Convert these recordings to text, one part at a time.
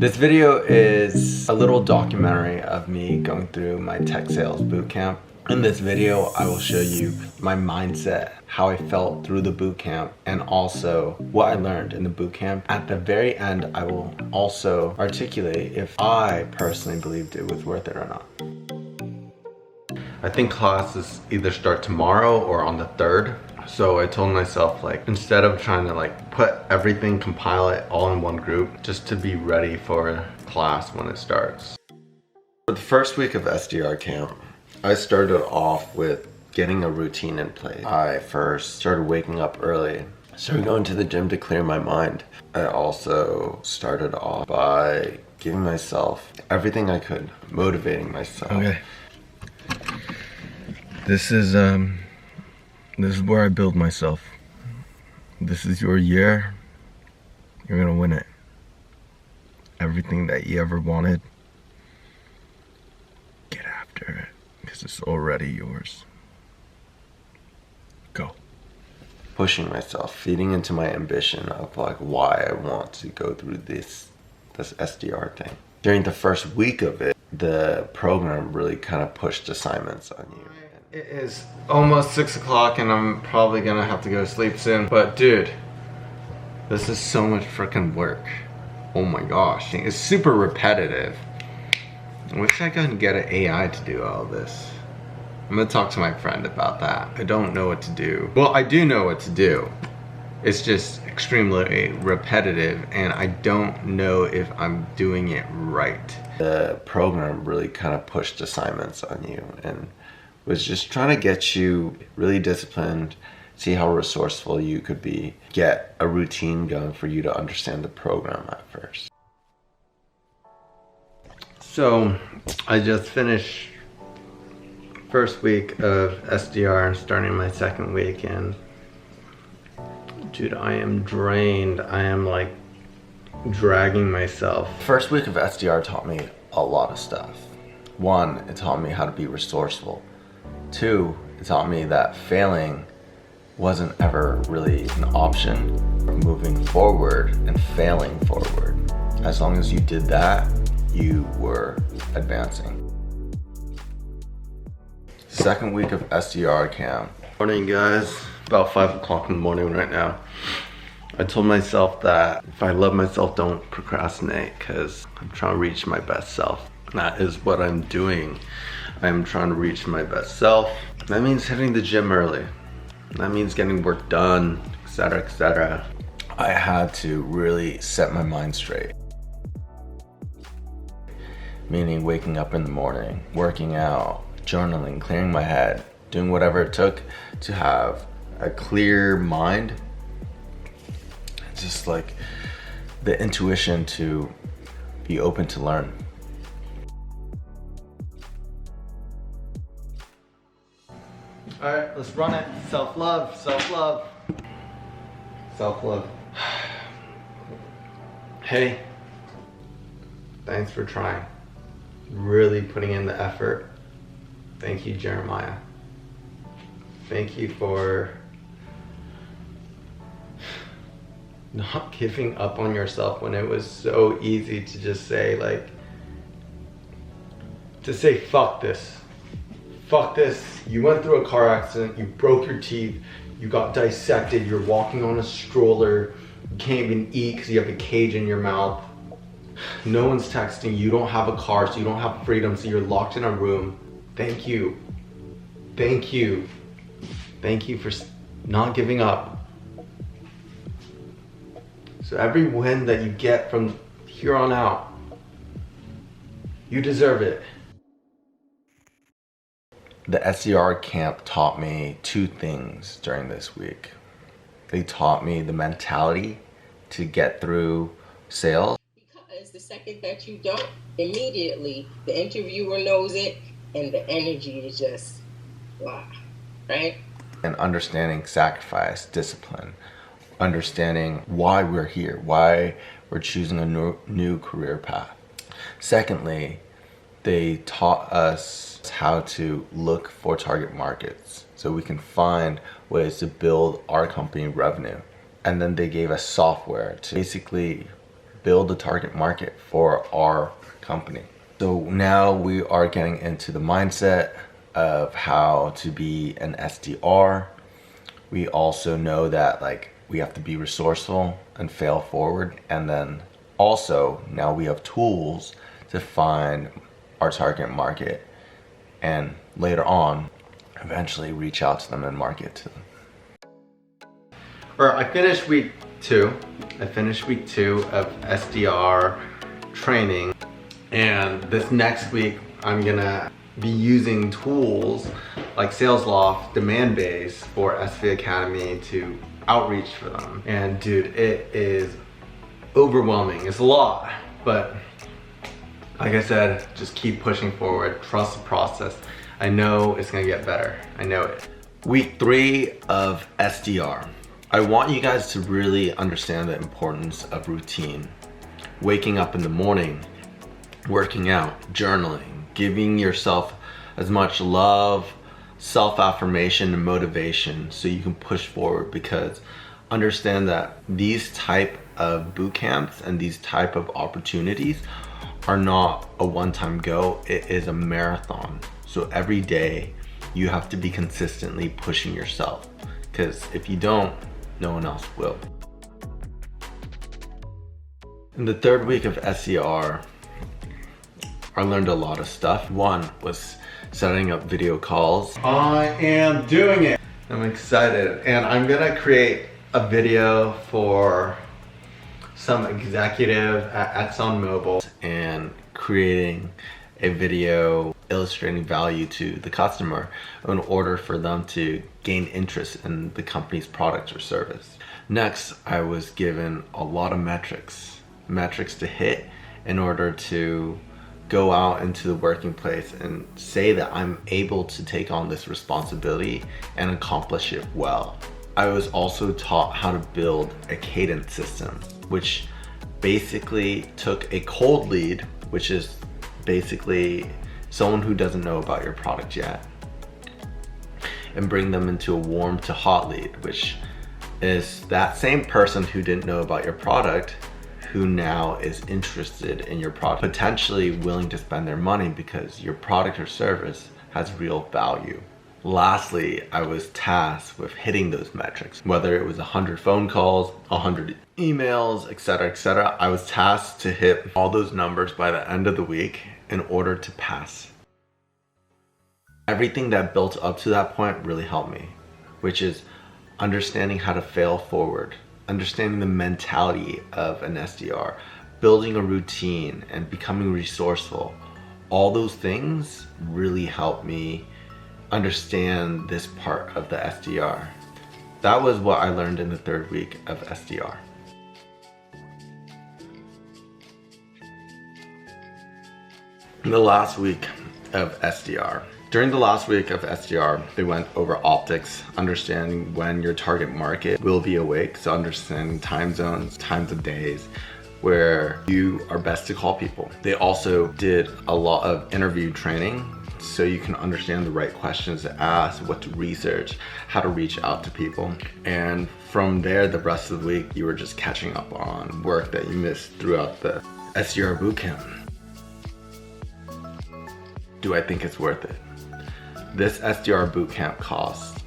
This video is a little documentary of me going through my tech sales bootcamp. In this video, I will show you my mindset, how I felt through the bootcamp, and also what I learned in the bootcamp. At the very end, I will also articulate if I personally believed it was worth it or not. I think classes either start tomorrow or on the 3rd. So I told myself, like, instead of trying to put everything, compile it all in one group, just to be ready for class when it starts. For the first week of SDR camp, I started off with getting a routine in place. I first started waking up early, started going to the gym to clear my mind. I also started off by giving myself everything I could, motivating myself. Okay. This is where I build myself. This is your year. You're gonna win it. Everything that you ever wanted, get after it, because it's already yours. Go. Pushing myself, feeding into my ambition of why I want to go through this SDR thing. During the first week of it, the program really kind of pushed assignments on you. It is almost 6 o'clock and I'm probably gonna have to go to sleep soon. But dude, this is so much freaking work. Oh my gosh, it's super repetitive. I wish I could get an AI to do all this. I'm gonna talk to my friend about that. I don't know what to do. Well, I do know what to do. It's just extremely repetitive and I don't know if I'm doing it right. The program really kind of pushed assignments on you and was just trying to get you really disciplined, see how resourceful you could be, get a routine going for you to understand the program at first. So I just finished first week of SDR and starting my second week, and dude, I am drained. I am dragging myself. First week of SDR taught me a lot of stuff. One, it taught me how to be resourceful. Two, it taught me that failing wasn't ever really an option. Moving forward and failing forward. As long as you did that, you were advancing. Second week of SDR camp. Morning guys, about 5 o'clock in the morning right now. I told myself that if I love myself, don't procrastinate, because I'm trying to reach my best self. That is what I'm doing. I'm trying to reach my best self. That means hitting the gym early. That means getting work done, etc., etc. I had to really set my mind straight. Meaning waking up in the morning, working out, journaling, clearing my head, doing whatever it took to have a clear mind. Just the intuition to be open to learn. All right, let's run it. Self-love, self-love, self-love. Hey, thanks for trying. Really putting in the effort. Thank you, Jeremiah. Thank you for not giving up on yourself when it was so easy to just say fuck this. Fuck this, you went through a car accident, you broke your teeth, you got dissected, you're walking on a stroller, you can't even eat because you have a cage in your mouth. No one's texting, you don't have a car, so you don't have freedom, so you're locked in a room. Thank you. Thank you. Thank you for not giving up. So every win that you get from here on out, you deserve it. The SDR camp taught me two things during this week. They taught me the mentality to get through sales. Because the second that you don't, immediately the interviewer knows it and the energy is just, wow, right? And understanding sacrifice, discipline, understanding why we're here, why we're choosing a new career path. Secondly, they taught us how to look for target markets so we can find ways to build our company revenue. And then they gave us software to basically build a target market for our company. So now we are getting into the mindset of how to be an SDR. We also know that like we have to be resourceful and fail forward. And then also now we have tools to find our target market and later on eventually reach out to them and market to them. I finished week 2. I finished week 2 of SDR training, and this next week I'm gonna be using tools like SalesLoft, Demandbase for SV Academy to outreach for them. And dude, it is overwhelming. It's a lot, but like I said, just keep pushing forward, trust the process. I know it's gonna get better, I know it. Week 3 of SDR. I want you guys to really understand the importance of routine. Waking up in the morning, working out, journaling, giving yourself as much love, self-affirmation, and motivation so you can push forward, because understand that these type of boot camps and these type of opportunities are not a one-time go. It is a marathon. So every day you have to be consistently pushing yourself, because if you don't, no one else will. In the 3rd week of SDR, I learned a lot of stuff. One was setting up video calls. I am doing it. I'm excited, and I'm gonna create a video for some executive at ExxonMobil and creating a video illustrating value to the customer in order for them to gain interest in the company's product or service. Next, I was given a lot of metrics to hit in order to go out into the working place and say that I'm able to take on this responsibility and accomplish it well. I was also taught how to build a cadence system, which basically took a cold lead, which is basically someone who doesn't know about your product yet, and bring them into a warm to hot lead, which is that same person who didn't know about your product who now is interested in your product, potentially willing to spend their money because your product or service has real value. Lastly, I was tasked with hitting those metrics, whether it was 100 phone calls, 100 emails, etc. I was tasked to hit all those numbers by the end of the week in order to pass. Everything that built up to that point really helped me, which is understanding how to fail forward, understanding the mentality of an SDR, building a routine, and becoming resourceful. All those things really helped me understand this part of the SDR. That was what I learned in the 3rd week of SDR. In the last week of SDR. During the last week of SDR, they went over optics, understanding when your target market will be awake, so understanding time zones, times of days, where you are best to call people. They also did a lot of interview training, so you can understand the right questions to ask, what to research, how to reach out to people. And from there, the rest of the week, you were just catching up on work that you missed throughout the SDR bootcamp. Do I think it's worth it? This SDR bootcamp costs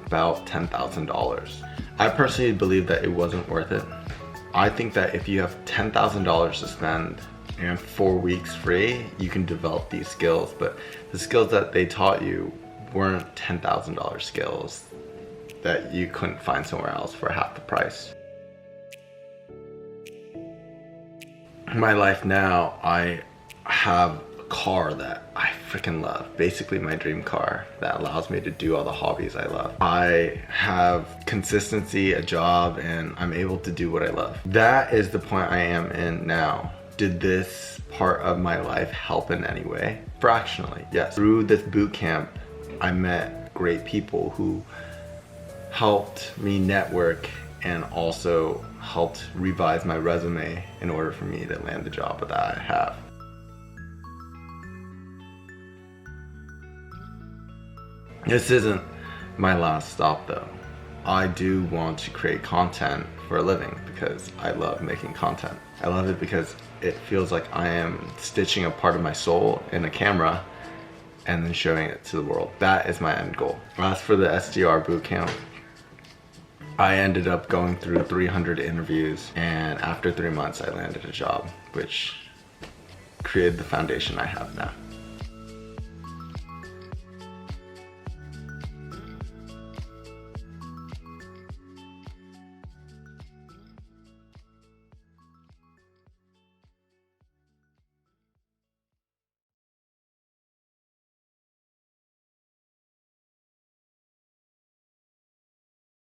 about $10,000. I personally believe that it wasn't worth it. I think that if you have $10,000 to spend and 4 weeks free, you can develop these skills, but the skills that they taught you weren't $10,000 skills that you couldn't find somewhere else for half the price. In my life now, I have a car that I freaking love, basically my dream car that allows me to do all the hobbies I love. I have consistency, a job, and I'm able to do what I love. That is the point I am in now. Did this part of my life help in any way? Fractionally, yes. Through this boot camp, I met great people who helped me network and also helped revise my resume in order for me to land the job that I have. This isn't my last stop though. I do want to create content for a living because because I love making content. I love it because it feels like I am stitching a part of my soul in a camera and then showing it to the world. That is my end goal. As for the SDR bootcamp, I ended up going through 300 interviews, and after 3 months I landed a job, which created the foundation I have now.